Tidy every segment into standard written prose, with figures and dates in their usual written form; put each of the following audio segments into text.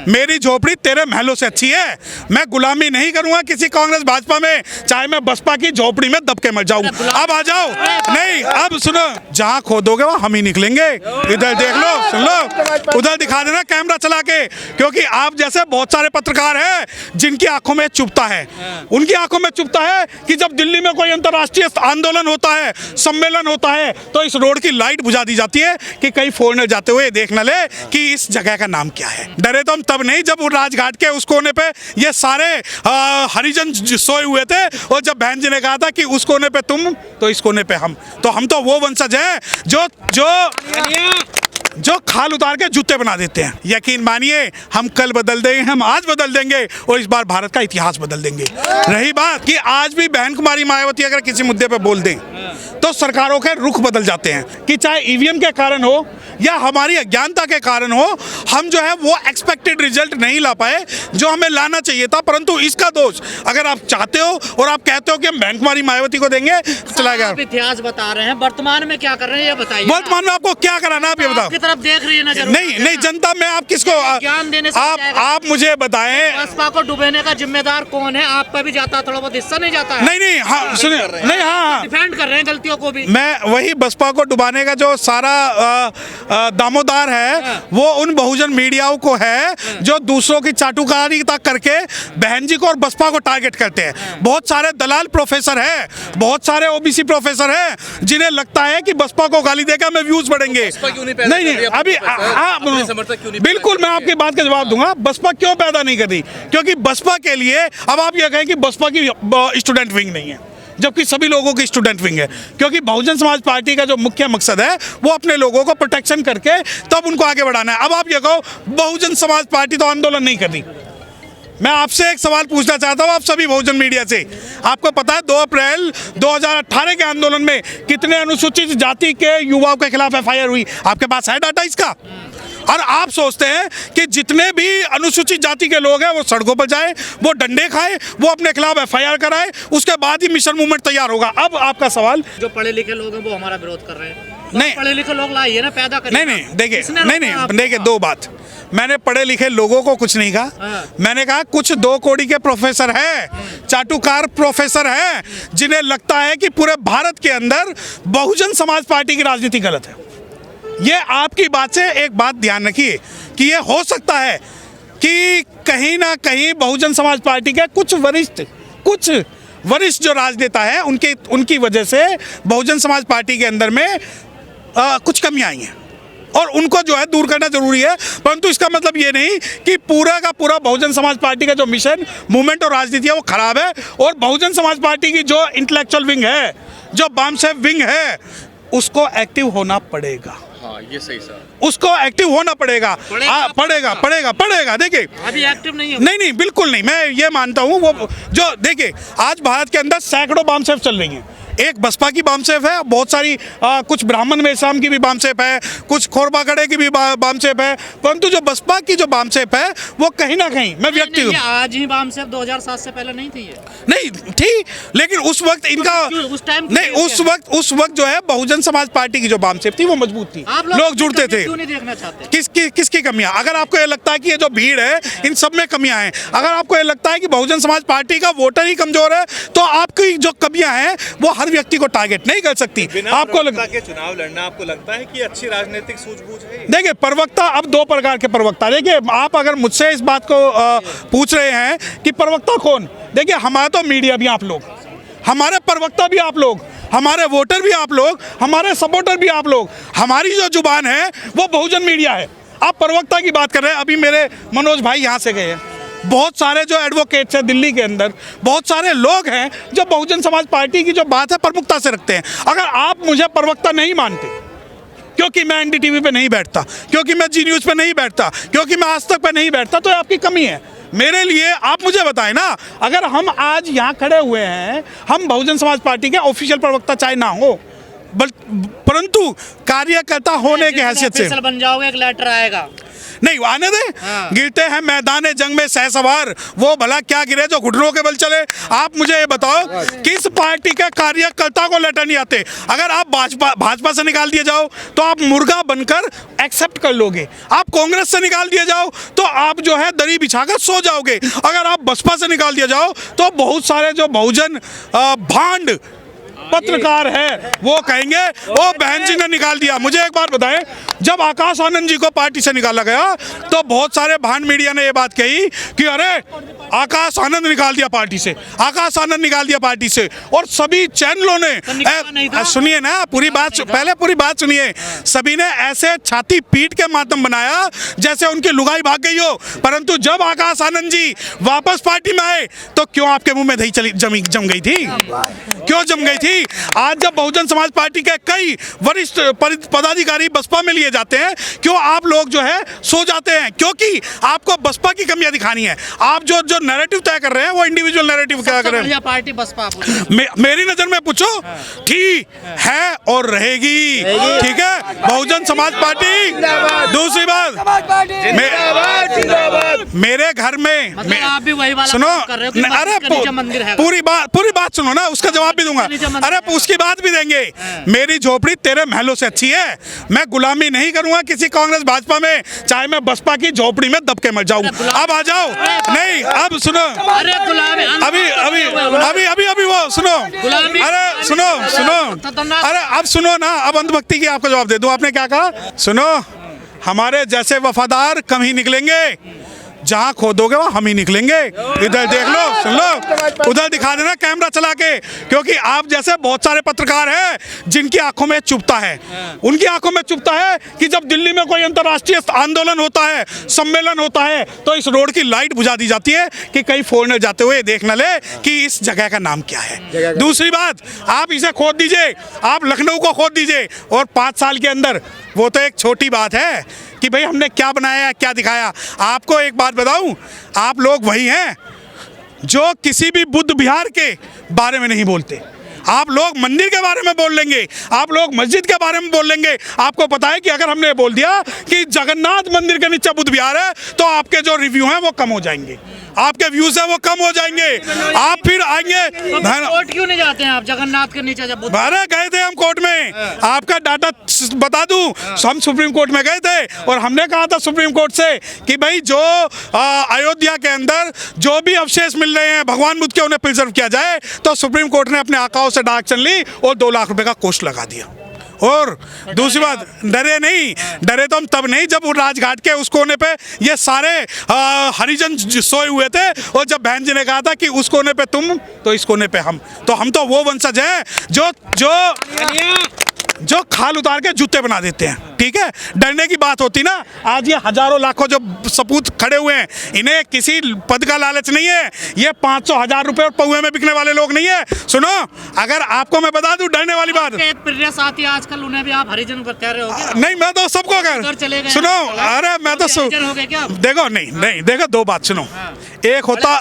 मेरी झोपड़ी तेरे महलों से अच्छी है। मैं गुलामी नहीं करूंगा किसी कांग्रेस भाजपा में, चाहे मैं बसपा की झोपड़ी में दब के मर जाऊं। अब आ जाओ, नहीं अब सुनो, जहां खोदोगे वहां हम ही निकलेंगे। इधर देख लो, सुन लो, उधर दिखा देना कैमरा चला के, क्योंकि आप जैसे बहुत सारे पत्रकार हैं जिनकी आंखों में चुभता है। उनकी आंखों में चुभता है कि जब दिल्ली में कोई अंतर्राष्ट्रीय आंदोलन होता है, सम्मेलन होता है, तो इस रोड की लाइट बुझा दी जाती है कि कहीं फॉरेनर जाते हुए देख न ले कि इस जगह का नाम क्या है। डरे तो हम तब नहीं जब राजघाट के उस कोने पे ये सारे हरिजन सोए हुए थे, और जब बहन जी ने कहा था कि उस कोने पे तुम तो इस कोने पे हम तो वो वंशज हैं जो खाल उतार के जूते बना देते हैं। यकीन मानिए हम कल बदल देंगे, हम आज बदल देंगे, और इस बार भारत का इतिहास बदल देंगे। रही बात कि आज भी बहन कुमारी मायावती अगर किसी मुद्दे पे बोल दें तो सरकारों के रुख बदल जाते हैं, कि चाहे ईवीएम के कारण हो या हमारी अज्ञानता के कारण हो, हम जो है वो एक्सपेक्टेड रिजल्ट नहीं ला पाए जो हमें लाना चाहिए था। परंतु इसका दोष अगर आप चाहते हो और आप कहते हो कि हम बहन कुमारी मायावती को देंगे, चला गया। आप इतिहास बता रहे हैं, वर्तमान में क्या कर रहे हैं ये बताइए। वर्तमान में आपको क्या कराना, आप ये बताओ। आपकी तरफ देख रही है नजर। नहीं जनता में आप किसको ज्ञान देने से आप मुझे बताएं, बसपा को डुबोने का जिम्मेदार कौन है? आपका भी जाता, थोड़ा बहुत हिस्सा नहीं जाता है? नहीं हाँ सुनिए, नहीं हाँ डिफेंड कर रहे हैं गलतियों को भी। मैं वही बसपा को डुबाने का जो सारा दामोदार है वो उन बहुजन मीडियाओं को है जो दूसरों की चाटुकारिता करके बहन जी को और बसपा को टारगेट करते हैं। बहुत सारे दलाल प्रोफेसर हैं, बहुत सारे ओबीसी प्रोफेसर हैं जिन्हें लगता है कि बसपा को गाली देकर हमें व्यूज बढ़ेंगे। नहीं अभी बिल्कुल मैं आपकी बात का जवाब दूंगा। बसपा क्यों पैदा नहीं कर रही? क्योंकि बसपा के लिए अब आप ये कहें कि बसपा की स्टूडेंट विंग नहीं है, जबकि सभी लोगों की स्टूडेंट विंग है। क्योंकि बहुजन समाज पार्टी का जो मुख्य मकसद है वो अपने लोगों को प्रोटेक्शन करके तब उनको आगे बढ़ाना है। अब आप ये कहो बहुजन समाज पार्टी तो आंदोलन नहीं कर रही। मैं आपसे एक सवाल पूछना चाहता हूं, आप सभी बहुजन मीडिया से, आपको पता है 2 अप्रैल 2018 के आंदोलन में कितने अनुसूचित जाति के युवाओं के खिलाफ एफआईआर हुई? आपके पास है डाटा इसका? और आप सोचते हैं कि जितने भी अनुसूचित जाति के लोग हैं वो सड़कों पर जाए, वो डंडे खाए, वो अपने खिलाफ एफआईआर कराए, उसके बाद ही मिशन मूवमेंट तैयार होगा। अब आपका सवाल, जो पढ़े लिखे लोग हैं वो हमारा विरोध कर रहे हैं। नहीं पढ़े लिखे लोग लाइए ना, पैदा करिए। नहीं देखिए दो बात, मैंने पढ़े लिखे लोगों को कुछ नहीं कहा। मैंने कहा कुछ 2 कौड़ी के प्रोफेसर हैं, चाटुकार प्रोफेसर हैं, जिन्हें लगता है कि पूरे भारत के अंदर बहुजन समाज पार्टी की राजनीति गलत है। ये आपकी बात से एक बात ध्यान रखिए कि ये हो सकता है कि कहीं ना कहीं बहुजन समाज पार्टी के कुछ वरिष्ठ जो राजनेता है उनकी वजह से बहुजन समाज पार्टी के अंदर में कुछ कमियां आई हैं, और उनको जो है दूर करना जरूरी है। परंतु इसका मतलब ये नहीं कि पूरा का पूरा बहुजन समाज पार्टी का जो मिशन मूवमेंट और राजनीति है वो खराब है। और बहुजन समाज पार्टी की जो इंटेलेक्चुअल विंग है, जो बामसेफ विंग है, उसको एक्टिव होना पड़ेगा। हाँ, ये सही सर, उसको एक्टिव होना पड़ेगा। पड़ेगा। देखिए अभी एक्टिव नहीं है। नहीं बिल्कुल नहीं, मैं ये मानता हूँ वो जो देखिए आज भारत के अंदर सैकड़ों बामसेफ चल रही हैं। एक बसपा की बामसेफ है, बहुत सारी कुछ ब्राह्मण मेसाम की भी बामसेफ है, कुछ खोरबागड़े की भी बामसेफ है। परंतु जो बसपा की जो बामसेफ है वो कहीं ना कहीं मैं व्यक्ति हूँ। आज ही बामसेफ 2007 से पहले नहीं थी ये? नहीं थी, लेकिन उस वक्त इनका उस टाइम नहीं उस वक्त जो है बहुजन समाज पार्टी की जो बामसेफ थी वो मजबूत थी, लोग जुड़ते थे। क्यों नहीं देखना चाहते? किसकी कमियां? अगर आपको ये लगता है कि ये जो भीड़ है इन सब में कमियां हैं, अगर आपको ये लगता है कि बहुजन समाज पार्टी का वोटर ही कमजोर है, तो आपकी जो कमियां हैं वो हर व्यक्ति को टारगेट नहीं कर सकती। आपको के चुनाव लड़ना आपको लगता है कि अच्छी राजनीतिक सूझबूझ है? देखिए प्रवक्ता, अब 2 प्रकार के प्रवक्ता। देखिए आप अगर मुझसे इस बात को पूछ रहे हैं कि प्रवक्ता कौन, देखिए हमारा तो मीडिया भी आप लोग, हमारे प्रवक्ता भी आप लोग, हमारे वोटर भी आप लोग, हमारे सपोर्टर भी आप लोग। हमारी जो जुबान है वो बहुजन मीडिया है। आप प्रवक्ता की बात कर रहे हैं, अभी मेरे मनोज भाई यहाँ से गए हैं। बहुत सारे जो एडवोकेट्स हैं दिल्ली के अंदर, बहुत सारे लोग हैं जो बहुजन समाज पार्टी की जो बात है प्रमुखता से रखते हैं। अगर आप मुझे प्रवक्ता नहीं मानते, क्योंकि मैं एनडीटीवी पे नहीं बैठता, क्योंकि मैं जी न्यूज़ पे नहीं बैठता, क्योंकि मैं आज तक पे नहीं बैठता, तो आपकी कमी है। मेरे लिए आप मुझे बताएं ना, अगर हम आज यहाँ खड़े हुए हैं, हम बहुजन समाज पार्टी के ऑफिशियल प्रवक्ता चाहे ना हो, परंतु कार्यकर्ता होने की हैसियत से बन जाओगे, एक लेटर आएगा नहीं आने दे, गिरते हैं मैदान जंग में सहसवार, वो भला क्या गिरे जो घुटनों के बल चले। आप मुझे ये बताओ किस पार्टी के कार्यकर्ता को लेटर नहीं आते? अगर आप भाजपा से निकाल दिए जाओ तो आप मुर्गा बनकर एक्सेप्ट कर लोगे, आप कांग्रेस से निकाल दिए जाओ तो आप जो है दरी बिछाकर सो जाओगे, अगर आप बसपा से निकाल दिया जाओ तो बहुत सारे जो बहुजन भांड पत्रकार है वो कहेंगे ओ बहन जी ने निकाल दिया। मुझे एक बात बताएं, जब आकाश आनंद जी को पार्टी से निकाला गया तो बहुत सारे भांड मीडिया ने ये बात कही कि अरे आकाश आनंद निकाल दिया पार्टी से, आकाश आनंद निकाल दिया पार्टी से, और सभी चैनलों ने सुनिए ना पूरी बात, पहले पूरी बात सुनिए, सभी ने ऐसे छाती पीट के मातम बनाया जैसे उनकी लुगाई भाग गई हो। परंतु जब आकाश आनंद जी वापस पार्टी में आए तो क्यों आपके मुंह में दही जम गई थी? क्यों जम गई थी? आज जब बहुजन समाज पार्टी के कई वरिष्ठ पदाधिकारी बसपा में लिए जाते हैं, क्यों आप लोग जो है सो जाते हैं? क्योंकि आपको बसपा की कमियां दिखानी है। आप जो नैरेटिव तय कर रहे हैं वो इंडिविजुअल नैरेटिव तय कर रहे हैं। पार्टी बसपा मेरी नजर में पूछो थी, है और रहेगी, ठीक है बहुजन समाज पार्टी। दूसरी बात, मेरे घर में आप भी वही वाला सुनो, कर रहे हो कि अरे मंदिर है, पूरी बात सुनो ना, उसका जवाब भी दूंगा। अरे उसकी बात भी देंगे। मेरी झोपड़ी तेरे महलों से अच्छी है, मैं गुलामी नहीं करूंगा किसी कांग्रेस भाजपा में, चाहे मैं बसपा की झोपड़ी में दब के मर जाऊं। अब आ जाओ, नहीं अब सुनो, अभी वो सुनो, अरे सुनो, अरे अब सुनो ना, अब अंधभक्ति की आपको जवाब दे दूं। आपने क्या कहा? सुनो, हमारे जैसे वफादार कम ही निकलेंगे, जहां खोदोगे वहां हम ही निकलेंगे। इधर देख लो, सुन लो, उधर दिखा देना कैमरा चला के, क्योंकि आप जैसे बहुत सारे पत्रकार हैं जिनकी आंखों में चुभता है, उनकी आंखों में चुभता है कि जब दिल्ली में कोई अंतर्राष्ट्रीय आंदोलन होता है, सम्मेलन होता है, तो इस रोड की लाइट बुझा दी जाती है कि कहीं फॉरेनर जाते हुए देख न ले कि इस जगह का नाम क्या है। दूसरी बात, आप इसे खोद दीजिए, आप लखनऊ को खोद दीजिए, और 5 साल के अंदर, वो तो एक छोटी बात है कि भाई हमने क्या बनाया, क्या दिखाया। आपको एक बात बताऊं, आप लोग वही हैं जो किसी भी बुद्ध विहार के बारे में नहीं बोलते। आप लोग मंदिर के बारे में बोल लेंगे, आप लोग मस्जिद के बारे में बोल लेंगे। आपको पता है कि अगर हमने बोल दिया कि जगन्नाथ मंदिर के नीचे बुद्ध विहार है तो आपके जो रिव्यू हैं वो कम हो जाएंगे, आपके व्यूज है वो कम हो जाएंगे। आप फिर आएंगे, कोर्ट क्यों नहीं जाते हैं आप जगन्नाथ के नीचे? जब बारह गए थे हम कोर्ट में, आपका डाटा बता दूं, हम सुप्रीम कोर्ट में गए थे और हमने कहा था सुप्रीम कोर्ट से कि भाई जो अयोध्या के अंदर जो भी अवशेष मिल रहे हैं भगवान बुद्ध के, उन्हें प्रिजर्व किया जाए। तो सुप्रीम कोर्ट ने अपने आकाओं से डाक चल ली और 2 लाख रुपए का कोष लगा दिया। और दूसरी बात, डरे नहीं, डरे तो हम तब नहीं जब राजघाट के उस कोने पे ये सारे हरिजन सोए हुए थे, और जब बहन जी ने कहा था कि उस कोने पे तुम तो इस कोने पे हम, तो हम तो वो वंशज हैं जो खाल उतार के जूते बना देते हैं। ठीक है, डरने की बात होती ना। आज ये हजारों लाखों जो सपूत खड़े हुए हैं, इन्हें किसी पद का लालच नहीं है, ये 500,000 रुपए और पौवे में बिकने वाले लोग नहीं है। सुनो, अगर आपको मैं बता दूं डरने वाली बात, प्रिय साथी आजकल उन्हें भी आप हरिजन कह रहे हो? नहीं, मैं तो सबको कर सुनो, अरे मैं तो देखो, नहीं देखो, 2 बात सुनो। एक होता,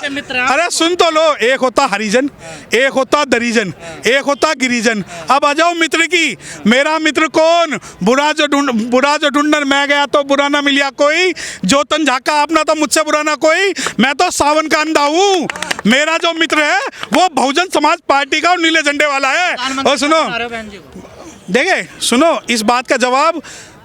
अरे सुन तो लो, एक होता हरिजन, एक होता दरिजन, एक होता गिरिजन। अब आ जाओ मित्र की। मेरा मित्र कौन? बुरा जो ढूंढन मैं गया तो बुरा ना मिलिया कोई, जो तन झाका अपना तो मुझसे बुरा ना कोई। मैं तो सावन का अंधा हूँ। मेरा जो मित्र है वो बहुजन समाज पार्टी का और नीले झंडे वाला है। और सुनो, देखे सुनो, इस बात का जवाब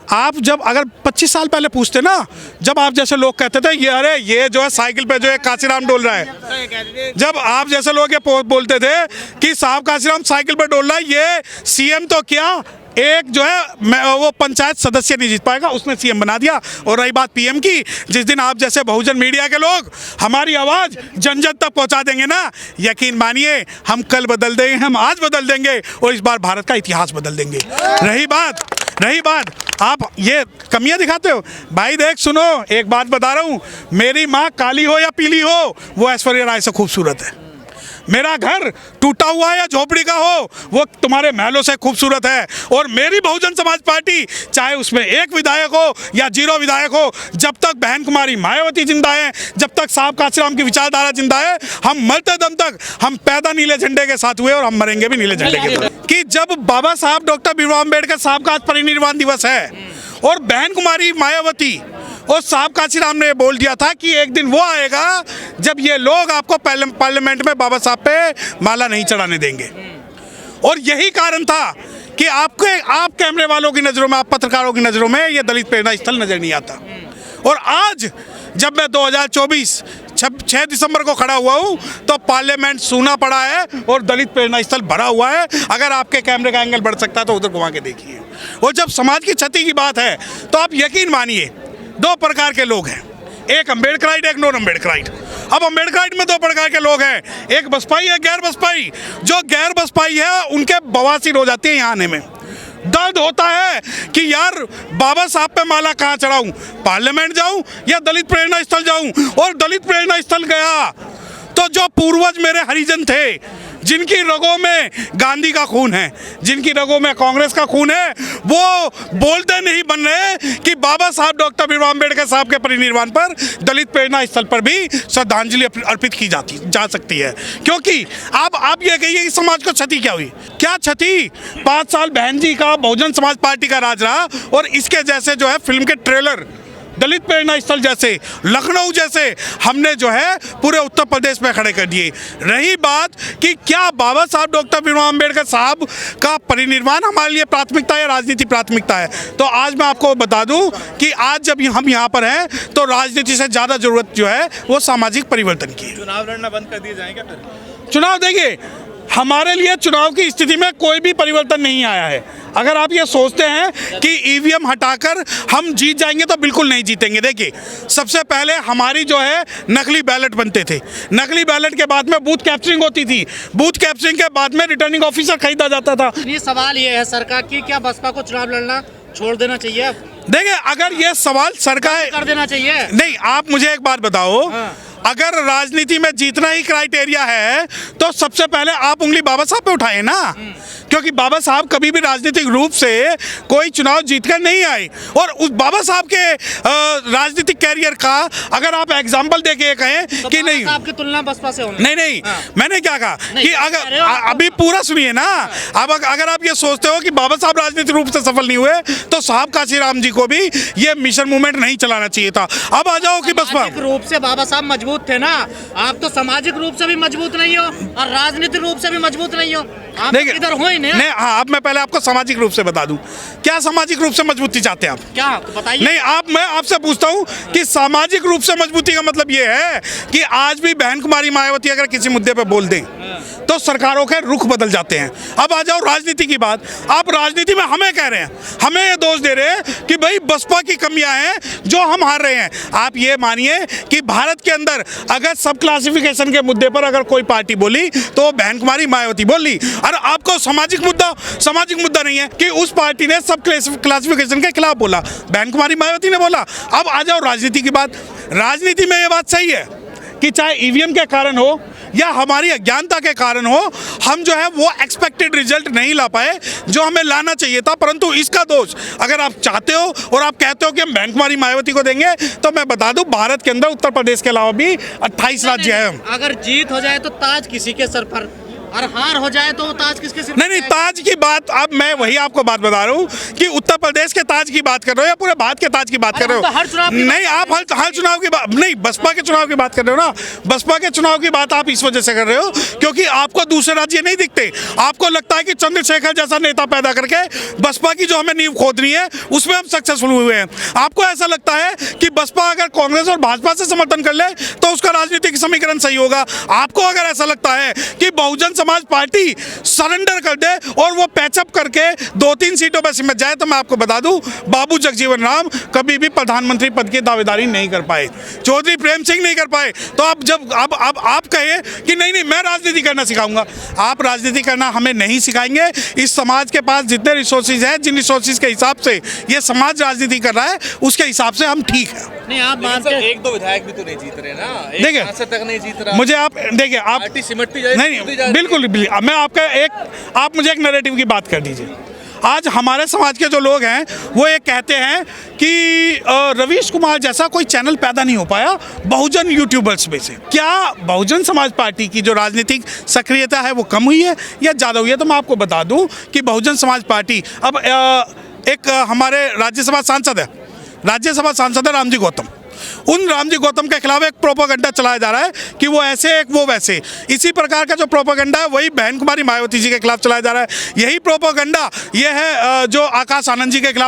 आप जब अगर 25 साल पहले पूछते ना, जब आप जैसे लोग कहते थे ये अरे ये जो है साइकिल पे जो है काशीराम डोल रहा है, जब आप जैसे लोग ये बोलते थे कि साहब काशीराम साइकिल पे डोल रहा है, ये सीएम तो क्या, एक जो है वो पंचायत सदस्य नहीं जीत पाएगा, उसने सीएम बना दिया। और रही बात पीएम की, जिस दिन आप जैसे बहुजन मीडिया के लोग हमारी आवाज़ जन जन तक पहुंचा देंगे ना, यकीन मानिए हम कल बदल देंगे, हम आज बदल देंगे, और इस बार भारत का इतिहास बदल देंगे। रही बात आप ये कमियां दिखाते हो, भाई देख सुनो, एक बात बता रहा हूँ, मेरी माँ काली हो या पीली हो, वो ऐश्वर्या राय से खूबसूरत है। मेरा घर टूटा हुआ या झोपड़ी का हो, वो तुम्हारे महलों से खूबसूरत है। और मेरी बहुजन समाज पार्टी, चाहे उसमें 1 विधायक हो या 0 विधायक हो, जब तक बहन कुमारी मायावती जिंदा है, जब तक साहब काशीराम की विचारधारा जिंदा है, हम मरते दम तक हम पैदा नीले झंडे के साथ हुए और हम मरेंगे भी नीले झंडे के साथ। कि जब बाबा साहब डॉक्टर भीमराव अम्बेडकर साहब का आज परिनिर्वाण दिवस है और बहन कुमारी मायावती और साहब काशीराम ने बोल दिया था कि एक दिन वो आएगा जब ये लोग आपको पार्लियामेंट में बाबा साहब पे माला नहीं चढ़ाने देंगे। और यही कारण था कि आप कैमरे वालों की नज़रों में, आप पत्रकारों की नज़रों में ये दलित प्रेरणा स्थल नज़र नहीं आता। और आज जब मैं 2024 6 दिसंबर को खड़ा हुआ हूँ तो पार्लियामेंट सूना पड़ा है और दलित प्रेरणा स्थल भरा हुआ है। अगर आपके कैमरे का एंगल बढ़ सकता है तो उधर घुमा के देखिए। और जब समाज की क्षति की बात है तो आप यकीन मानिए 2 प्रकार के लोग हैं, एक अम्बेडकराइट, एक नॉन अम्बेडकराइट। अब अम्बेडकराइट में 2 प्रकार के लोग हैं, एक बसपाई है, गैर बसपाई। जो गैर बसपाई है उनके बवासीर हो जाती है यहाँ आने में। दर्द होता है कि यार बाबा साहब पे माला कहाँ चढ़ाऊं, पार्लियामेंट जाऊं या दलित प्रेरणा स्थल जाऊं। और दलित प्रेरणा स्थल गया तो जो पूर्वज मेरे हरिजन थे, जिनकी रगों में गांधी का खून है, जिनकी रगों में कांग्रेस का खून है, वो बोलते नहीं बन रहे कि बाबा साहब डॉक्टर भीमराव अम्बेडकर साहब के परिनिर्वाण पर दलित प्रेरणा स्थल पर भी श्रद्धांजलि अर्पित की जा सकती है। क्योंकि आप ये कहिए कि समाज को क्षति क्या हुई, क्या क्षति? 5 साल बहन जी का बहुजन समाज पार्टी का राज रहा और इसके जैसे जो है फिल्म के ट्रेलर, दलित प्रेरणा स्थल जैसे, लखनऊ जैसे हमने जो है पूरे उत्तर प्रदेश में खड़े कर दिए। रही बात कि क्या बाबा साहब डॉक्टर भीमराव अम्बेडकर साहब का परिनिर्वाण हमारे लिए प्राथमिकता है, राजनीति प्राथमिकता है? तो आज मैं आपको बता दूं कि आज जब हम यहाँ पर हैं तो राजनीति से ज़्यादा जरूरत जो है वो सामाजिक परिवर्तन की है। चुनाव लड़ना बंद कर दिए जाएंगे फिर? चुनाव देखिए, हमारे लिए चुनाव की स्थिति में कोई भी परिवर्तन नहीं आया है। अगर आप ये सोचते हैं कि ईवीएम हटाकर हम जीत जाएंगे तो बिल्कुल नहीं जीतेंगे। देखिए, सबसे पहले हमारी जो है नकली बैलेट बनते थे, नकली बैलेट के बाद में बूथ कैप्चरिंग होती थी, बूथ कैप्चरिंग के बाद में रिटर्निंग ऑफिसर खरीदा जाता था। ये सवाल ये है सरकार की, क्या बसपा को चुनाव लड़ना छोड़ देना चाहिए अब? देखिए, अगर ये सवाल सरकार कर देना चाहिए। नहीं, आप मुझे एक बात बताओ, अगर राजनीति में जीतना ही क्राइटेरिया है तो सबसे पहले आप उंगली बाबा साहब पे उठाए ना, क्योंकि बाबा साहब कभी भी राजनीतिक रूप से कोई चुनाव जीतकर नहीं आए। और उस बाबा साहब के राजनीतिक कैरियर का अगर आप एग्जाम्पल देके कहें तो कि नहीं, आपकी तुलना बसपा से होनी नहीं, मैंने क्या कहा कि अगर अभी पूरा सुनिए ना, अब अगर आप ये सोचते हो कि बाबा साहब राजनीतिक रूप से सफल नहीं हुए तो साहब काशीराम जी को भी ये मिशन मूवमेंट नहीं चलाना चाहिए था। अब आ जाओ कि बसपा रूप से बाबा साहब मजबूत थे ना, आप तो सामाजिक रूप से भी मजबूत नहीं हो और राजनीतिक रूप से भी मजबूत नहीं हो, आप तो इधर हो ही नहीं। हाँ, अब मैं पहले आपको सामाजिक रूप से बता दूं, क्या सामाजिक रूप से मजबूती चाहते हैं आप? क्या बताइए। नहीं, मैं आपसे पूछता हूं कि सामाजिक रूप से मजबूती का मतलब ये है कि आज भी बहन कुमारी मायावती अगर किसी मुद्दे पे बोल दें तो सरकारों के रुख बदल जाते हैं। अब आ जाओ राजनीति की बात, आप राजनीति में हमें कह रहे हैं, हमें ये दोष दे रहे हैं कि भाई बसपा की कमियां हैं जो हम हार रहे हैं। आप ये मानिए कि भारत के अंदर अगर सब क्लासिफिकेशन के मुद्दे पर अगर कोई पार्टी बोली तो बहन कुमारी मायावती बोली। और आपको सामाजिक मुद्दा नहीं है कि उस पार्टी ने सब क्लासिफिकेशन के खिलाफ बोला, बहन कुमारी मायावती ने बोला। अब आ जाओ राजनीति की बात, राजनीति में ये बात सही है कि चाहे ईवीएम के कारण हो या हमारी अज्ञानता के कारण हो, हम जो है वो एक्सपेक्टेड रिजल्ट नहीं ला पाए जो हमें लाना चाहिए था। परंतु इसका दोष अगर आप चाहते हो और आप कहते हो कि हम बहन कुमारी मायावती को देंगे, तो मैं बता दूं भारत के अंदर उत्तर प्रदेश के अलावा भी 28 राज्य हैं। अगर जीत हो जाए तो ताज किसी के सर पर और हार हो जाए तो ताज किसके सिर? नहीं, ताज की बात, अब मैं वही आपको बात बता रहा हूँ कि उत्तर प्रदेश के ताज की बात कर रहे हो या पूरे भारत के ताज की बात कर रहे हो? तो हर चुनाव नहीं, आप हर चुनाव की बात नहीं, बसपा के चुनाव की बात कर रहे हो ना। बसपा के चुनाव की बात आप इस वजह से कर रहे हो क्योंकि आपको दूसरे राज्य नहीं दिखते। आपको लगता है कि चंद्रशेखर जैसा नेता पैदा करके बसपा की जो हमें नींव खोदनी है उसमें हम सक्सेसफुल हुए हैं। आपको ऐसा लगता है कि बसपा अगर कांग्रेस और भाजपा से समर्थन कर ले तो उसका राजनीतिक समीकरण सही होगा। आपको अगर ऐसा लगता है कि बहुजन समाज पार्टी सरेंडर कर दे और वो पैचअप करके 2-3 सीटों पर सिमट जाए, तो मैं आपको बता दूं बाबू जगजीवन राम कभी भी प्रधानमंत्री पद की दावेदारी नहीं कर पाए, चौधरी प्रेम सिंह नहीं कर पाए। तो आप जब अब आप कहे कि नहीं मैं राजनीति करना सिखाऊंगा, आप राजनीति करना हमें नहीं सिखाएंगे। इस समाज के पास जितने रिसोर्सेज हैं, जिन रिसोर्सेज के हिसाब से ये समाज राजनीति कर रहा है उसके हिसाब से हम ठीक है। नहीं, आप मानते हैं 1-2 विधायक भी तो नहीं जीत रहे ना, देखिए तक नहीं जीत रहा। मुझे आप देखिए, आप पार्टी सिमटती जाए, नहीं, बिल्कुल मैं आप मुझे एक नैरेटिव की बात कर दीजिए। आज हमारे समाज के जो लोग हैं वो ये कहते हैं कि रवीश कुमार जैसा कोई चैनल पैदा नहीं हो पाया बहुजन यूट्यूबर्स में से। क्या बहुजन समाज पार्टी की जो राजनीतिक सक्रियता है वो कम हुई है या ज़्यादा हुई है? तो मैं आपको बता दूं कि बहुजन समाज पार्टी अब एक हमारे राज्यसभा सांसद है राज्यसभा सांसद है रामजी गौतम। उन रामजी गौतम के खिलाफ एक प्रोपेगेंडा चलाया जा रहा है कि वो ऐसे एक वो वैसे। इसी प्रकार का जो प्रोपेगेंडा है वही बहन कुमारी मायावती जी के खिलाफ चलाया जा रहा है। यही प्रोपेगेंडा ये है जो आकाश आनंद जी के खिलाफ